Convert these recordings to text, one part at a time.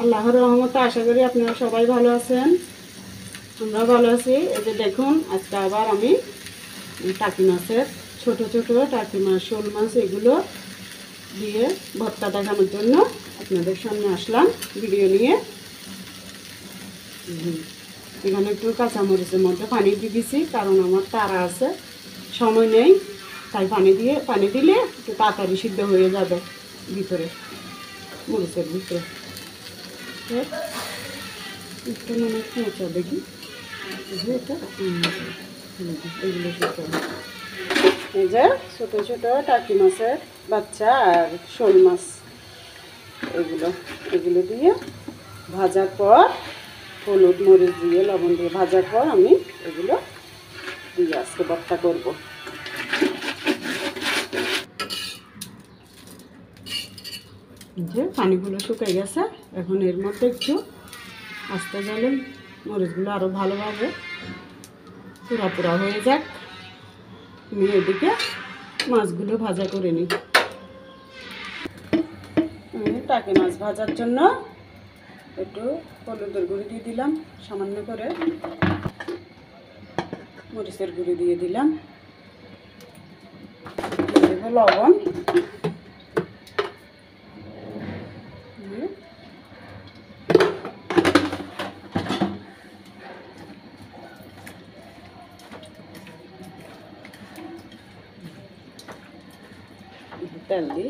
আল্লাহর রহমতে আশা করি আপনারা সবাই ভালো আছেন, আমরাও ভালো আছি। এই যে দেখুন, আজকে আবার আমি টাকি মাছের ছোট ছোট টাকি মাছ, শোল মাছ এগুলো দিয়ে ভর্তা দেখানোর জন্য আপনাদের সামনে আসলাম ভিডিও নিয়ে। এখানে একটু কাঁচামরিচের মধ্যে পানি দিয়ে দিছি, কারণ আমার তাড়া আছে, সময় নেই, তাই পানি দিলে একটু তাড়াতাড়ি সিদ্ধ হয়ে যাবে ভিতরে, মরিচের ভিতরে। একটু মনে হচ্ছে দেখি এগুলো এই যে ছোটো ছোটো টাকি মাছের বাচ্চা আর শোল মাছ, এগুলো দিয়ে ভাজার পর হলুদ মরিচ দিয়ে লবণ দিয়ে ভাজার পর আমি এগুলো দিয়ে আজকে ভর্তা করব। যে পানিগুলো শুকিয়ে গেছে, এখন এর মধ্যে একটু আস্তে জালে মরিচগুলো আরও ভালোভাবে পুরা হয়ে যাক। আমি এদিকে মাছগুলো ভাজা করে নিই। আমি টাকি মাছ ভাজার জন্য একটু হলুদের গুঁড়ি দিয়ে দিলাম, সামান্য করে মরিচের গুঁড়ি দিয়ে দিলাম, দেব লবণ, তেল দিই।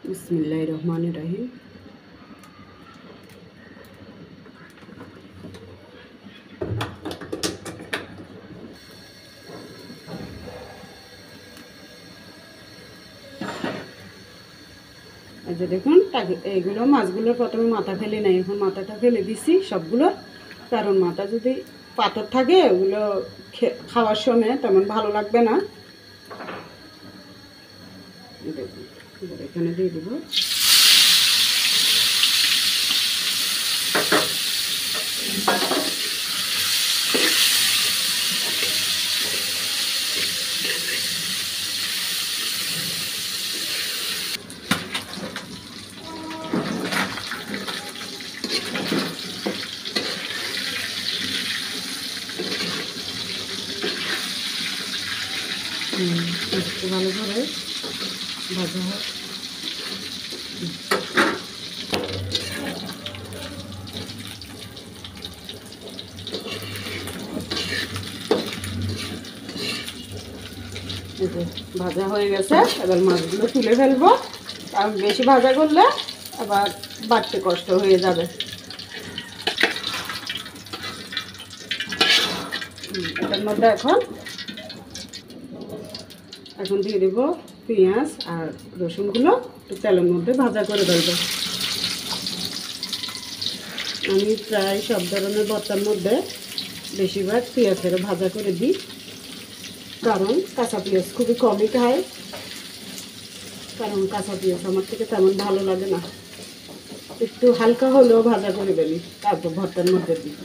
বিসমিল্লাহির রহমানির রহিম। এই যে দেখুন, এইগুলো মাছগুলো প্রথমে মাথা ফেলে নাই, এখন মাথাটা ফেলে দিছি সবগুলো, কারণ মাথা যদি পাথর থাকে ওগুলো খাওয়ার সময় তেমন ভালো লাগবে না। এখানে দিয়ে দেবো একটু ভালো করে ভাজা হয়। ভাজা হয়ে গেছে, এবার মাছগুলো তুলে ফেলবো, আর বেশি ভাজা করলে আবার বাড়তে কষ্ট হয়ে যাবে। এটার মধ্যে এখন দিয়ে দেবো পেঁয়াজ আর রসুনগুলো একটু তেলের মধ্যে ভাজা করে ফেলবো। আমি প্রায় সব ধরনের ভর্তার মধ্যে বেশিরভাগ পেঁয়াজের ভাজা করে দিই, কারণ কাঁচা পেঁয়াজ খুবই কমই খায়, কারণ কাঁচা পেঁয়াজ আমার থেকে তেমন ভালো লাগে না। একটু হালকা হলেও ভাজা করে ফেলি, তারপর ভর্তার মধ্যে দিই।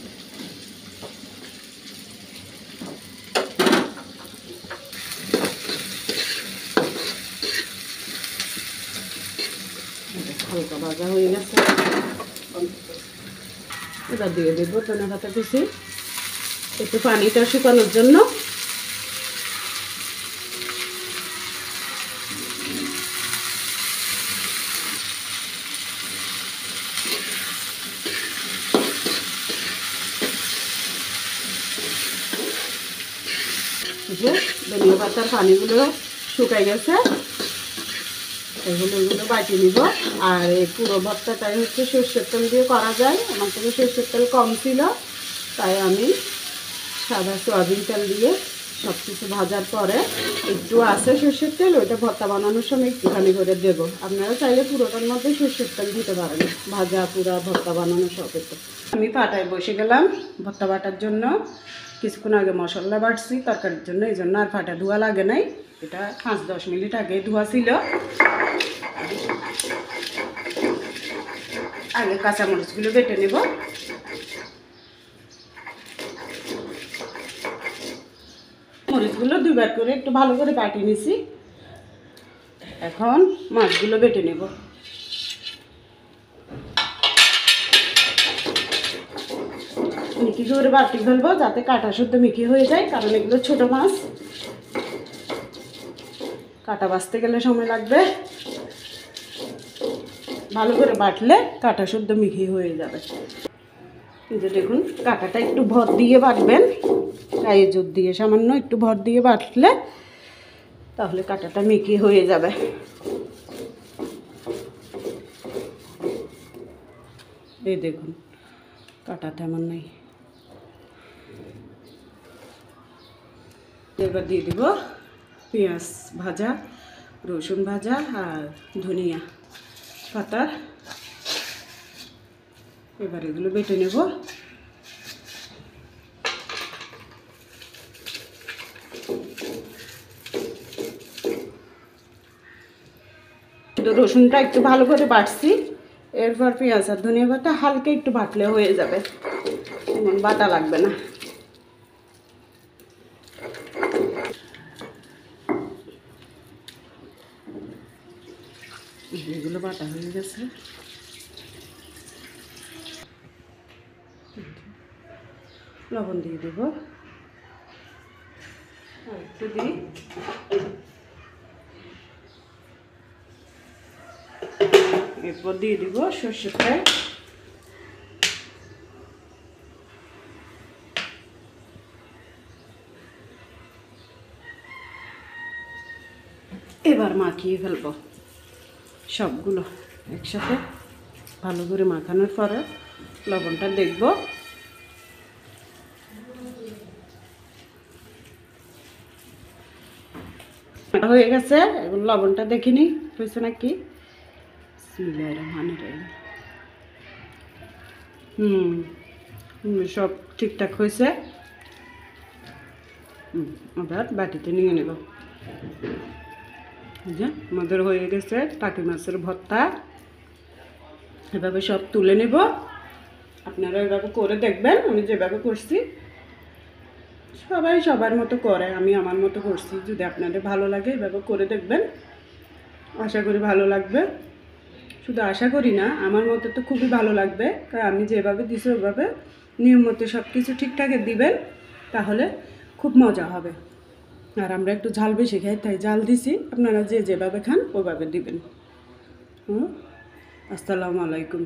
হালকা ভাজা হয়ে গেছে, এবার দিয়ে দেবো ধনে পাতা কুচি, একটু পানিটা শুকানোর জন্য। ধনিয়া পাতার পানিগুলো শুকাই গেছে, এগুলো বাটি নিব। আর এই পুরো ভর্তাটাই হচ্ছে সরষের তেল দিয়ে করা যায়, আমার থেকে সরষের তেল কম ছিল, তাই আমি সাদা সয়াবিন তেল দিয়ে সব কিছু ভাজার পরে একটু আছে সরষের তেল, ওইটা ভর্তা বানানোর সময় একটুখানি করে দেবো। আপনারা চাইলে পুরোটার মধ্যে সরষের তেল দিতে পারেন, ভাজা পুরা ভর্তা বানানোর সব। আমি পাটায় বসে গেলাম ভর্তা বাটার জন্য। কিছুক্ষণ আগে মশলা বাটছি তরকারির জন্য, এই জন্য আর পাটা ধোয়া লাগে নাই, এটা 5-10 মিনিট আগে ধোয়া ছিল। আগে কাঁচামরিচগুলো বেটে নেব। মরিচগুলো দুইবার করে একটু ভালো করে বাটি নিছি, এখন মাছগুলো বেটে নেব। মিহি করে বাটি ফেলবো যাতে কাটা শুদ্ধ মিহি হয়ে যায়, কারণ এগুলো ছোটো মাছ, কাটা বাছতে গেলে সময় লাগবে। ভালো করে বাটলে কাটা শুদ্ধ মিহি হয়ে যাবে। এই যে দেখুন, কাটাটা একটু ভর দিয়ে বাটবেন, গায়ে জোর দিয়ে সামান্য একটু ভর দিয়ে বাটলে তাহলে কাটাটা মিহি হয়ে যাবে। এই দেখুন, কাটা তেমন নেই। এবার দিয়ে দিব পেঁয়াজ ভাজা, রসুন ভাজা আর ধনিয়া পাতা। এবার এগুলো বেটে নেব। রসুনটা একটু ভালো করে বাটছি, এরপর পেঁয়াজ আর ধনিয়া পাতা হালকা একটু বাটলে হয়ে যাবে, এমন বাটা লাগবে না। এগুলো বাটা হয়ে গেছে। লবণ দিয়ে দেব, আর একটু দিই। এরপর দিয়ে দিব সর্ষের তেল। এবার মাখিয়ে ফেলবো সবগুলো একসাথে। ভালো করে মাখানোর পরে লবণটা দেখব। হয়ে গেছে, এখন লবণটা দেখে নিই হয়েছে নাকি। সব ঠিকঠাক হয়েছে। আবার বাটিতে নিয়ে নেব। যে আমাদের হয়ে গেছে টাকি মাছের ভর্তা। এভাবে সব তুলে নেব। আপনারা এভাবে করে দেখবেন, আমি যেভাবে করছি। সবাই সবার মতো করে, আমি আমার মতো করছি। যদি আপনাদের ভালো লাগে এভাবে করে দেখবেন, আশা করি ভালো লাগবে। শুধু আশা করি না, আমার মতো তো খুবই ভালো লাগবে, কারণ আমি যেভাবে দিছি ওইভাবে নিয়ম মতো সব কিছু ঠিকঠাক দিবেন, তাহলে খুব মজা হবে। আর আমরা একটু ঝাল বেশি খাই, তাই ঝাল দিছি। আপনারা যে যেভাবে খান ওইভাবে দিবেন। আসসালামু আলাইকুম।